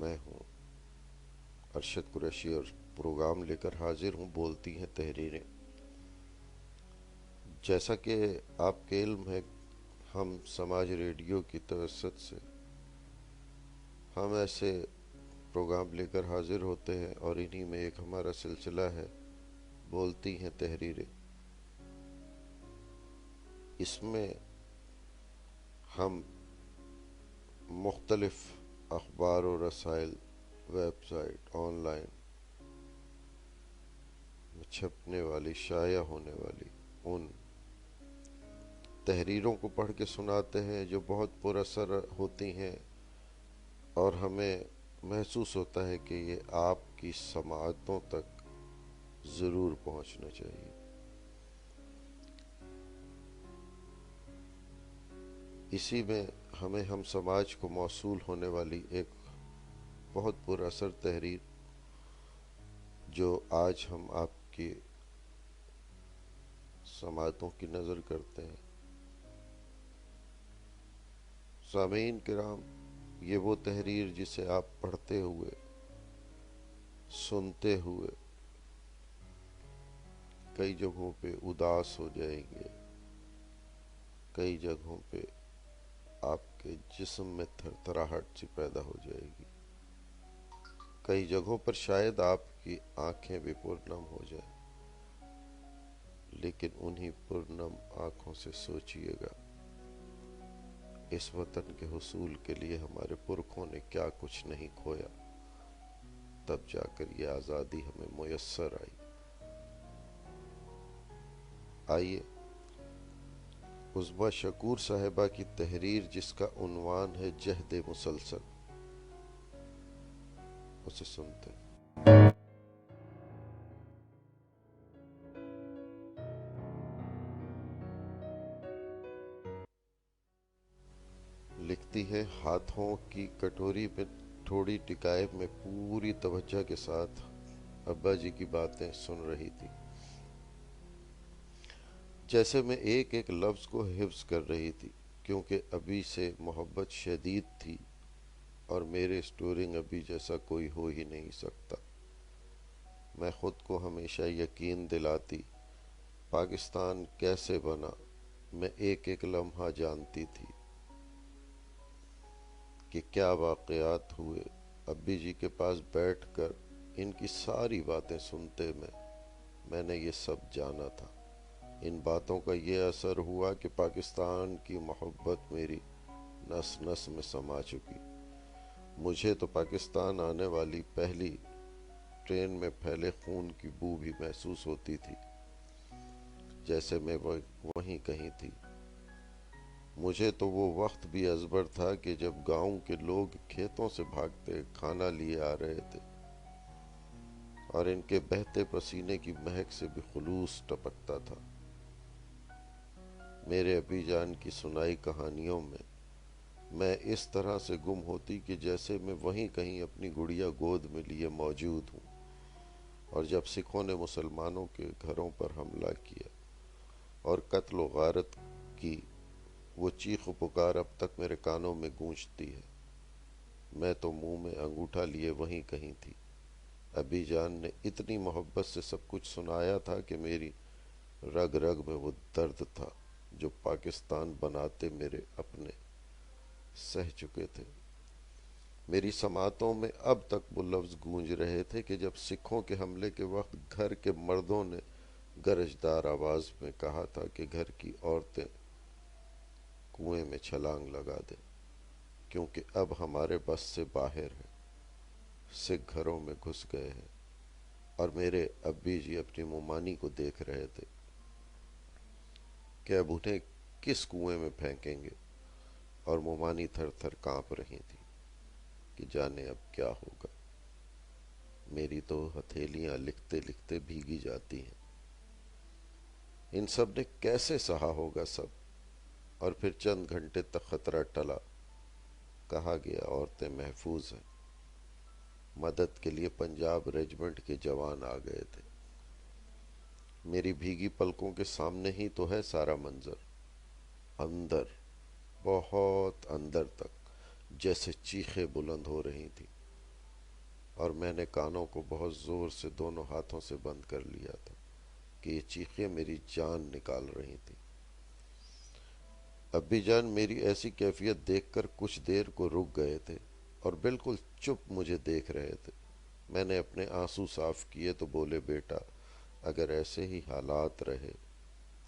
میں ہوں ارشد قریشی اور پروگرام لے کر حاضر ہوں، بولتی ہیں تحریریں۔ جیسا کہ آپ کے علم ہے، ہم سماج ریڈیو کی توسط سے ہم ایسے پروگرام لے کر حاضر ہوتے ہیں، اور انہی میں ایک ہمارا سلسلہ ہے بولتی ہیں تحریریں۔ اس میں ہم مختلف اخبار و رسائل، ویب سائٹ، آن لائن میں چھپنے والی، شائع ہونے والی ان تحریروں کو پڑھ کے سناتے ہیں جو بہت پر اثر ہوتی ہیں، اور ہمیں محسوس ہوتا ہے کہ یہ آپ کی سماعتوں تک ضرور پہنچنا چاہیے۔ اسی میں ہمیں ہم سماج کو موصول ہونے والی ایک بہت پر اثر تحریر جو آج ہم آپ کی سماعتوں کی نظر کرتے ہیں۔ سامعین کرام، یہ وہ تحریر جسے آپ پڑھتے ہوئے، سنتے ہوئے کئی جگہوں پہ اداس ہو جائیں گے، کئی جگہوں پہ آپ کے جسم میں تھر تھراہٹ سی پیدا ہو جائے گی، کئی جگہوں پر شاید آپ کی آنکھیں بھی پرنم ہو جائیں، لیکن انہی پرنم آنکھوں سے سوچئے گا اس وطن کے حصول کے لیے ہمارے پرکھوں نے کیا کچھ نہیں کھویا، تب جا کر یہ آزادی ہمیں میسر آئی۔ آئیے عظمیٰ شکور صاحبہ کی تحریر جس کا عنوان ہے جہد مسلسل، اسے سنتے ہیں۔ لکھتی ہے، ہاتھوں کی کٹوری میں تھوڑی ٹکائے میں پوری توجہ کے ساتھ ابا جی کی باتیں سن رہی تھی، جیسے میں ایک ایک لفظ کو حفظ کر رہی تھی، کیونکہ ابھی سے محبت شدید تھی اور میرے اسٹورنگ ابھی جیسا کوئی ہو ہی نہیں سکتا۔ میں خود کو ہمیشہ یقین دلاتی پاکستان کیسے بنا، میں ایک ایک لمحہ جانتی تھی کہ کیا واقعات ہوئے۔ ابی جی کے پاس بیٹھ کر ان کی ساری باتیں سنتے میں نے یہ سب جانا تھا۔ ان باتوں کا یہ اثر ہوا کہ پاکستان کی محبت میری نس نس میں سما چکی۔ مجھے تو پاکستان آنے والی پہلی ٹرین میں پھیلے خون کی بو بھی محسوس ہوتی تھی، جیسے میں وہیں کہیں تھی۔ مجھے تو وہ وقت بھی ازبر تھا کہ جب گاؤں کے لوگ کھیتوں سے بھاگتے کھانا لیے آ رہے تھے، اور ان کے بہتے پسینے کی مہک سے بھی خلوص ٹپکتا تھا۔ میرے ابی جان کی سنائی کہانیوں میں اس طرح سے گم ہوتی کہ جیسے میں وہیں کہیں اپنی گڑیا گود میں لیے موجود ہوں، اور جب سکھوں نے مسلمانوں کے گھروں پر حملہ کیا اور قتل و غارت کی، وہ چیخ و پکار اب تک میرے کانوں میں گونجتی ہے۔ میں تو منہ میں انگوٹھا لیے وہیں کہیں تھی۔ ابی جان نے اتنی محبت سے سب کچھ سنایا تھا کہ میری رگ رگ میں وہ درد تھا جو پاکستان بناتے میرے اپنے سہ چکے تھے۔ میری سماعتوں میں اب تک وہ لفظ گونج رہے تھے کہ جب سکھوں کے حملے کے وقت گھر کے مردوں نے گرجدار آواز میں کہا تھا کہ گھر کی عورتیں کنویں میں چھلانگ لگا دیں، کیونکہ اب ہمارے بس سے باہر ہے، سکھ گھروں میں گھس گئے ہیں۔ اور میرے ابی جی اپنی مومانی کو دیکھ رہے تھے کہ اب انہیں کس کنویں میں پھینکیں گے، اور مومانی تھر تھر کانپ رہی تھی کہ جانے اب کیا ہوگا۔ میری تو ہتھیلیاں لکھتے لکھتے بھیگی جاتی ہیں۔ ان سب نے کیسے سہا ہوگا سب، اور پھر چند گھنٹے تک خطرہ ٹلا۔ کہا گیا عورتیں محفوظ ہیں۔ مدد کے لیے پنجاب ریجمنٹ کے جوان آ گئے تھے۔ میری بھیگی پلکوں کے سامنے ہی تو ہے سارا منظر، اندر، بہت اندر تک جیسے چیخیں بلند ہو رہی تھیں، اور میں نے کانوں کو بہت زور سے دونوں ہاتھوں سے بند کر لیا تھا کہ یہ چیخیں میری جان نکال رہی تھیں۔ ابی جان میری ایسی کیفیت دیکھ کر کچھ دیر کو رک گئے تھے اور بالکل چپ مجھے دیکھ رہے تھے۔ میں نے اپنے آنسو صاف کیے تو بولے، بیٹا اگر ایسے ہی حالات رہے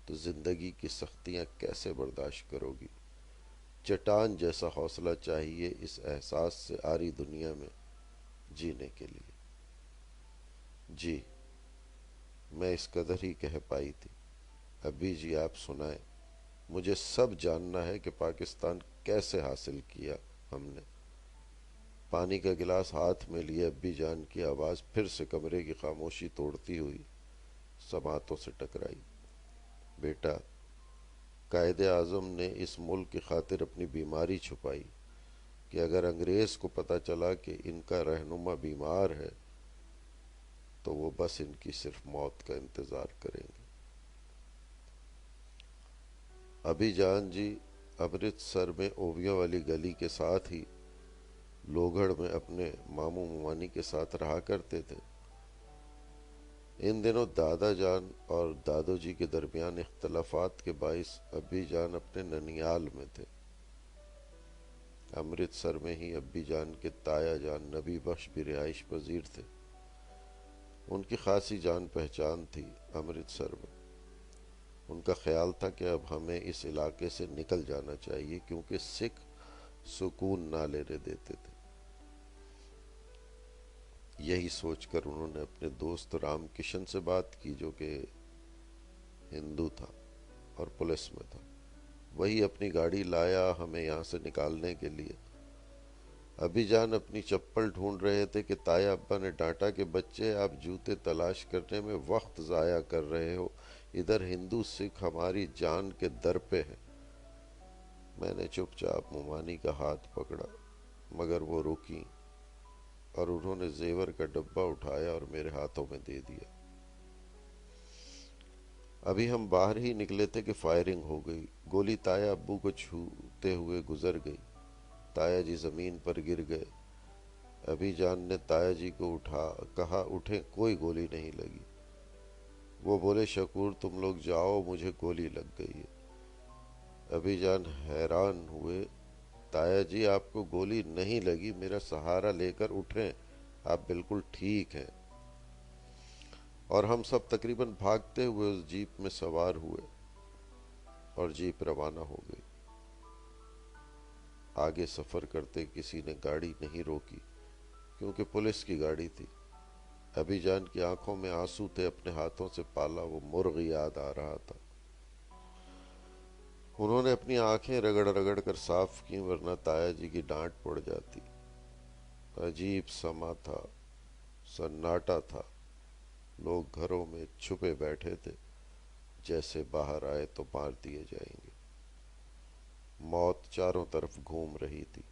تو زندگی کی سختیاں کیسے برداشت کرو گی؟ چٹان جیسا حوصلہ چاہیے اس احساس سے آری دنیا میں جینے کے لیے۔ جی، میں اس قدر ہی کہہ پائی تھی۔ ابھی جی آپ سنائیں، مجھے سب جاننا ہے کہ پاکستان کیسے حاصل کیا ہم نے۔ پانی کا گلاس ہاتھ میں لیے ابی جان کی آواز پھر سے کمرے کی خاموشی توڑتی ہوئی سماعتوں سے ٹکرائی۔ بیٹا، قائد اعظم نے اس ملک کی خاطر اپنی بیماری چھپائی کہ اگر انگریز کو پتہ چلا کہ ان کا رہنما بیمار ہے تو وہ بس ان کی صرف موت کا انتظار کریں گے۔ ابھی جان جی امرتسر میں اوویوں والی گلی کے ساتھ ہی لوگھڑ میں اپنے ماموں ممانی کے ساتھ رہا کرتے تھے۔ ان دنوں دادا جان اور دادو جی کے درمیان اختلافات کے باعث ابی جان اپنے ننیال میں تھے۔ امرتسر میں ہی ابی جان کے تایا جان نبی بخش بھی رہائش پذیر تھے۔ ان کی خاصی جان پہچان تھی امرتسر میں۔ ان کا خیال تھا کہ اب ہمیں اس علاقے سے نکل جانا چاہیے کیونکہ سکھ سکون نہ لینے دیتے تھے۔ یہی سوچ کر انہوں نے اپنے دوست رام کشن سے بات کی جو کہ ہندو تھا اور پولیس میں تھا۔ وہی اپنی گاڑی لایا ہمیں یہاں سے نکالنے کے لیے۔ ابھی جان اپنی چپل ڈھونڈ رہے تھے کہ تایا ابا نے ڈانٹا کہ بچے آپ جوتے تلاش کرنے میں وقت ضائع کر رہے ہو، ادھر ہندو سکھ ہماری جان کے در پہ ہیں۔ میں نے چپ چاپ ممانی کا ہاتھ پکڑا مگر وہ رکی اور انہوں نے زیور کا ڈبہ اٹھایا اور میرے ہاتھوں میں دے دیا۔ ابھی ہم باہر ہی نکلے تھے کہ فائرنگ ہو گئی۔ گولی تایا ابو کو چھوتے ہوئے گزر گئی۔ تایا جی زمین پر گر گئے۔ ابھی جان نے تایا جی کو کہا اٹھیں، کوئی گولی نہیں لگی۔ وہ بولے، شکور تم لوگ جاؤ، مجھے گولی لگ گئی ہے۔ ابھی جان حیران ہوئے، تایا جی آپ کو گولی نہیں لگی، میرا سہارا لے کر اٹھیں، آپ بالکل ٹھیک ہیں۔ اور ہم سب تقریباً بھاگتے ہوئے اس جیپ میں سوار ہوئے اور جیپ روانہ ہو گئی۔ آگے سفر کرتے کسی نے گاڑی نہیں روکی کیونکہ پولیس کی گاڑی تھی۔ ابھی جان کی آنکھوں میں آنسو تھے، اپنے ہاتھوں سے پالا وہ مرغ یاد آ رہا تھا۔ انہوں نے اپنی آنکھیں رگڑ رگڑ کر صاف کی ورنہ تایا جی کی ڈانٹ پڑ جاتی۔ عجیب سما تھا، سناٹا تھا، لوگ گھروں میں چھپے بیٹھے تھے جیسے باہر آئے تو مار دیے جائیں گے۔ موت چاروں طرف گھوم رہی تھی۔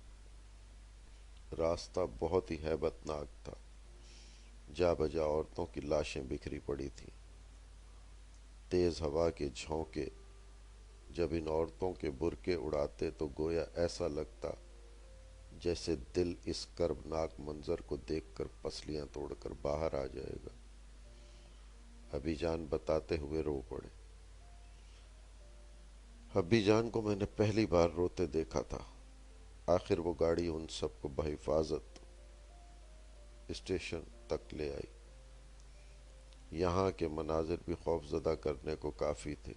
راستہ بہت ہی ہیبت ناک تھا، جا بجا عورتوں کی لاشیں بکھری پڑی تھیں۔ تیز ہوا کے جھونکے جب ان عورتوں کے برقعے اڑاتے تو گویا ایسا لگتا جیسے دل اس کربناک منظر کو دیکھ کر پسلیاں توڑ کر باہر آ جائے گا۔ ابھی جان بتاتے ہوئے رو پڑے۔ ابھی جان کو میں نے پہلی بار روتے دیکھا تھا۔ آخر وہ گاڑی ان سب کو بحفاظت اسٹیشن تک لے آئی۔ یہاں کے مناظر بھی خوف زدہ کرنے کو کافی تھے۔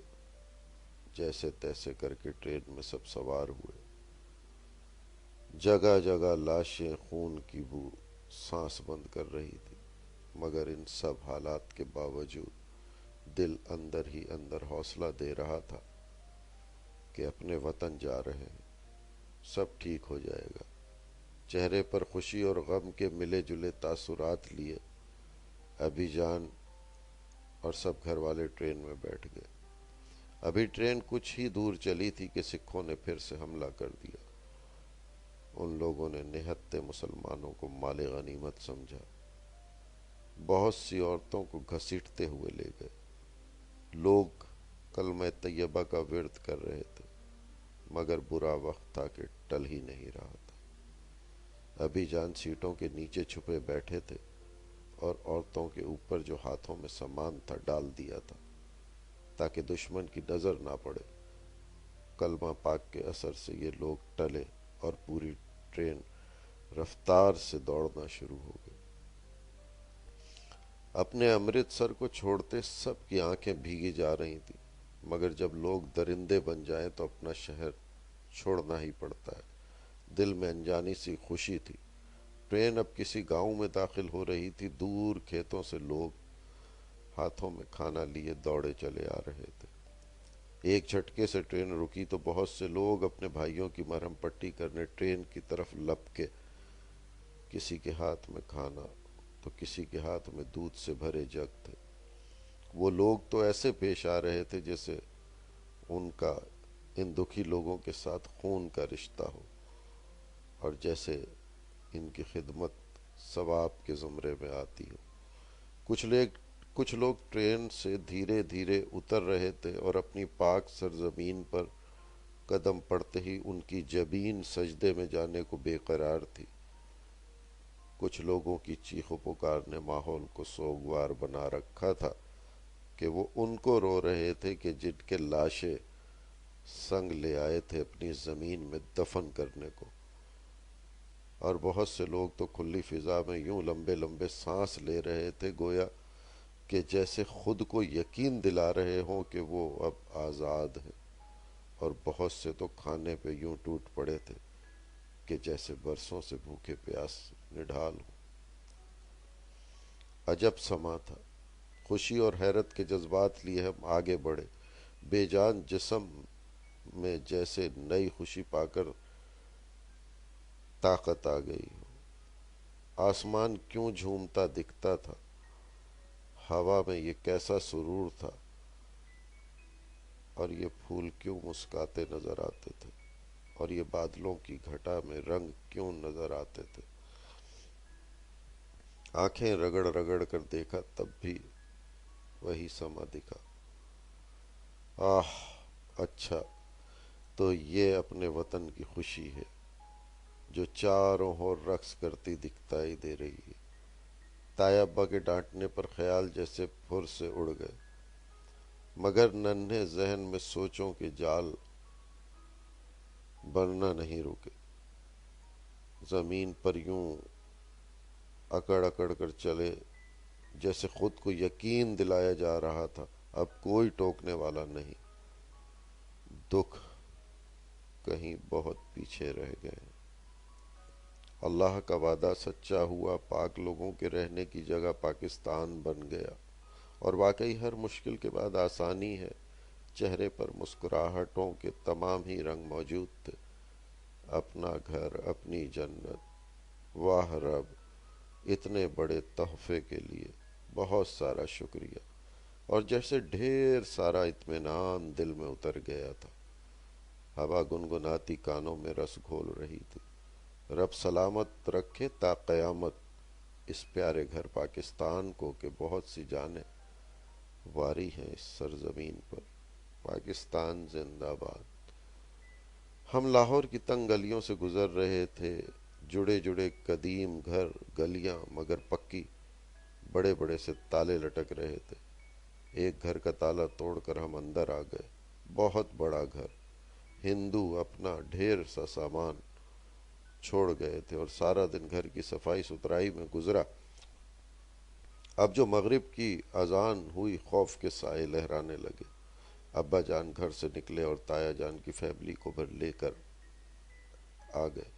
جیسے تیسے کر کے ٹرین میں سب سوار ہوئے۔ جگہ جگہ لاشیں، خون کی بو سانس بند کر رہی تھی، مگر ان سب حالات کے باوجود دل اندر ہی اندر حوصلہ دے رہا تھا کہ اپنے وطن جا رہے ہیں، سب ٹھیک ہو جائے گا۔ چہرے پر خوشی اور غم کے ملے جلے تاثرات لیے ابھی جان اور سب گھر والے ٹرین میں بیٹھ گئے۔ ابھی ٹرین کچھ ہی دور چلی تھی کہ سکھوں نے پھر سے حملہ کر دیا۔ ان لوگوں نے نہتے مسلمانوں کو مال غنیمت سمجھا، بہت سی عورتوں کو گھسیٹتے ہوئے لے گئے۔ لوگ کلمہ طیبہ کا ورد کر رہے تھے، مگر برا وقت تھا کہ ٹل ہی نہیں رہا تھا۔ ابھی جان سیٹوں کے نیچے چھپے بیٹھے تھے اور عورتوں کے اوپر جو ہاتھوں میں سامان تھا ڈال دیا تھا تاکہ دشمن کی نظر نہ پڑے۔ کلمہ پاک کے اثر سے یہ لوگ ٹلے اور پوری ٹرین رفتار سے دوڑنا شروع ہو گئی۔ اپنے امرتسر کو چھوڑتے سب کی آنکھیں بھیگی جا رہی تھیں، مگر جب لوگ درندے بن جائیں تو اپنا شہر چھوڑنا ہی پڑتا ہے۔ دل میں انجانی سی خوشی تھی۔ ٹرین اب کسی گاؤں میں داخل ہو رہی تھی۔ دور کھیتوں سے لوگ ہاتھوں میں کھانا لیے دوڑے چلے آ رہے تھے۔ ایک جھٹکے سے ٹرین رکی تو بہت سے لوگ اپنے بھائیوں کی مرہم پٹی کرنے ٹرین کی طرف لپکے۔ کسی کے ہاتھ میں کھانا تو کسی کے ہاتھ میں دودھ سے بھرے جگ تھے۔ وہ لوگ تو ایسے پیش آ رہے تھے جیسے ان کا ان دکھی لوگوں کے ساتھ خون کا رشتہ ہو، اور جیسے ان کی خدمت ثواب کے زمرے میں آتی ہو۔ کچھ لوگ ٹرین سے دھیرے دھیرے اتر رہے تھے اور اپنی پاک سرزمین پر قدم پڑتے ہی ان کی جبین سجدے میں جانے کو بے قرار تھی۔ کچھ لوگوں کی چیخ و پکار نے ماحول کو سوگوار بنا رکھا تھا کہ وہ ان کو رو رہے تھے کہ جن کے لاشیں سنگ لے آئے تھے اپنی زمین میں دفن کرنے کو، اور بہت سے لوگ تو کھلی فضا میں یوں لمبے لمبے سانس لے رہے تھے گویا کہ جیسے خود کو یقین دلا رہے ہوں کہ وہ اب آزاد ہیں، اور بہت سے تو کھانے پہ یوں ٹوٹ پڑے تھے کہ جیسے برسوں سے بھوکے پیاس نڈھال ہوں۔ عجب سما تھا۔ خوشی اور حیرت کے جذبات لیے ہم آگے بڑھے۔ بے جان جسم میں جیسے نئی خوشی پا کر طاقت آ گئی ہو۔ آسمان کیوں جھومتا دکھتا تھا، ہوا میں یہ کیسا سرور تھا، اور یہ پھول کیوں مسکاتے نظر آتے تھے، اور یہ بادلوں کی گھٹا میں رنگ کیوں نظر آتے تھے۔ آنکھیں رگڑ رگڑ کر دیکھا تب بھی وہی سما دکھا۔ آہ، اچھا تو یہ اپنے وطن کی خوشی ہے جو چاروں اور رقص کرتی دکھائی دے رہی ہے۔ تایا ابا کے ڈانٹنے پر خیال جیسے پھر سے اڑ گئے، مگر ننھے ذہن میں سوچوں کے جال بننا نہیں رکے۔ زمین پر یوں اکڑ اکڑ کر چلے جیسے خود کو یقین دلایا جا رہا تھا اب کوئی ٹوکنے والا نہیں۔ دکھ کہیں بہت پیچھے رہ گئے۔ اللہ کا وعدہ سچا ہوا، پاک لوگوں کے رہنے کی جگہ پاکستان بن گیا، اور واقعی ہر مشکل کے بعد آسانی ہے۔ چہرے پر مسکراہٹوں کے تمام ہی رنگ موجود تھے۔ اپنا گھر، اپنی جنت، واہ رب، اتنے بڑے تحفے کے لیے بہت سارا شکریہ، اور جیسے ڈھیر سارا اطمینان دل میں اتر گیا تھا۔ ہوا گنگناتی کانوں میں رس گھول رہی تھی۔ رب سلامت رکھے تا قیامت اس پیارے گھر پاکستان کو کہ بہت سی جانیں واری ہیں اس سرزمین پر۔ پاکستان زندہ باد۔ ہم لاہور کی تنگ گلیوں سے گزر رہے تھے، جڑے جڑے قدیم گھر، گلیاں مگر پکی، بڑے بڑے سے تالے لٹک رہے تھے۔ ایک گھر کا تالا توڑ کر ہم اندر آ گئے۔ بہت بڑا گھر۔ ہندو اپنا ڈھیر سا سامان چھوڑ گئے تھے اور سارا دن گھر کی صفائی ستھرائی میں گزرا۔ اب جو مغرب کی اذان ہوئی خوف کے سائے لہرانے لگے۔ ابا جان گھر سے نکلے اور تایا جان کی فیملی کو بھی لے کر آ گئے۔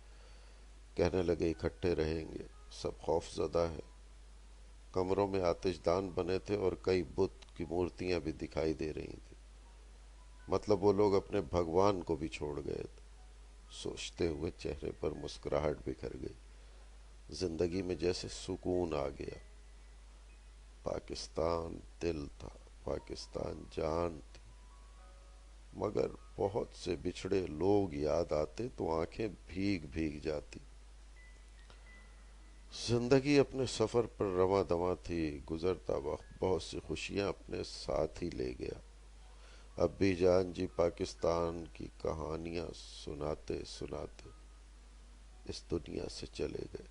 کہنے لگے اکٹھے رہیں گے، سب خوف زدہ ہیں۔ کمروں میں آتش دان بنے تھے اور کئی بت کی مورتیاں بھی دکھائی دے رہی تھیں۔ مطلب وہ لوگ اپنے بھگوان کو بھی چھوڑ گئے تھے۔ سوچتے ہوئے چہرے پر مسکراہٹ بکھر گئی۔ زندگی میں جیسے سکون آ گیا۔ پاکستان دل تھا، پاکستان جان تھی، مگر بہت سے بچھڑے لوگ یاد آتے تو آنکھیں بھیگ بھیگ جاتی۔ زندگی اپنے سفر پر رواں دواں تھی، گزرتا وقت بہت سی خوشیاں اپنے ساتھ ہی لے گیا۔ ابی جان جی پاکستان کی کہانیاں سناتے سناتے اس دنیا سے چلے گئے۔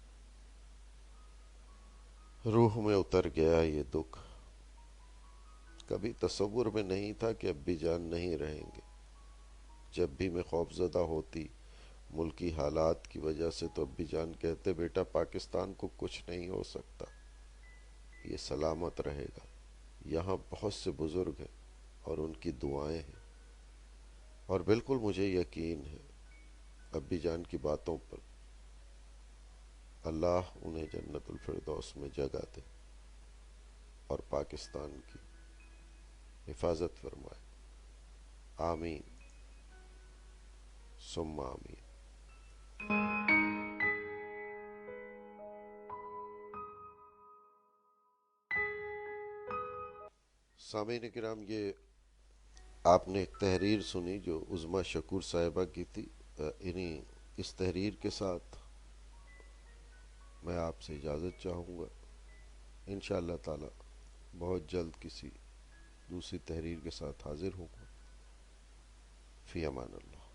روح میں اتر گیا یہ دکھ، کبھی تصور میں نہیں تھا کہ ابی جان نہیں رہیں گے۔ جب بھی میں خوفزدہ ہوتی ملکی حالات کی وجہ سے تو ابی جان کہتے بیٹا پاکستان کو کچھ نہیں ہو سکتا، یہ سلامت رہے گا، یہاں بہت سے بزرگ ہیں اور ان کی دعائیں ہیں۔ اور بالکل مجھے یقین ہے ابی جان کی باتوں پر، اللہ انہیں جنت الفردوس میں جگہ دے اور پاکستان کی حفاظت فرمائے، آمین ثم آمین۔ سامعین کرام، یہ آپ نے ایک تحریر سنی جو عظمیٰ شکور صاحبہ کی تھی۔ اس تحریر کے ساتھ میں آپ سے اجازت چاہوں گا، انشاءاللہ تعالی بہت جلد کسی دوسری تحریر کے ساتھ حاضر ہوں گا۔ فی امان اللہ۔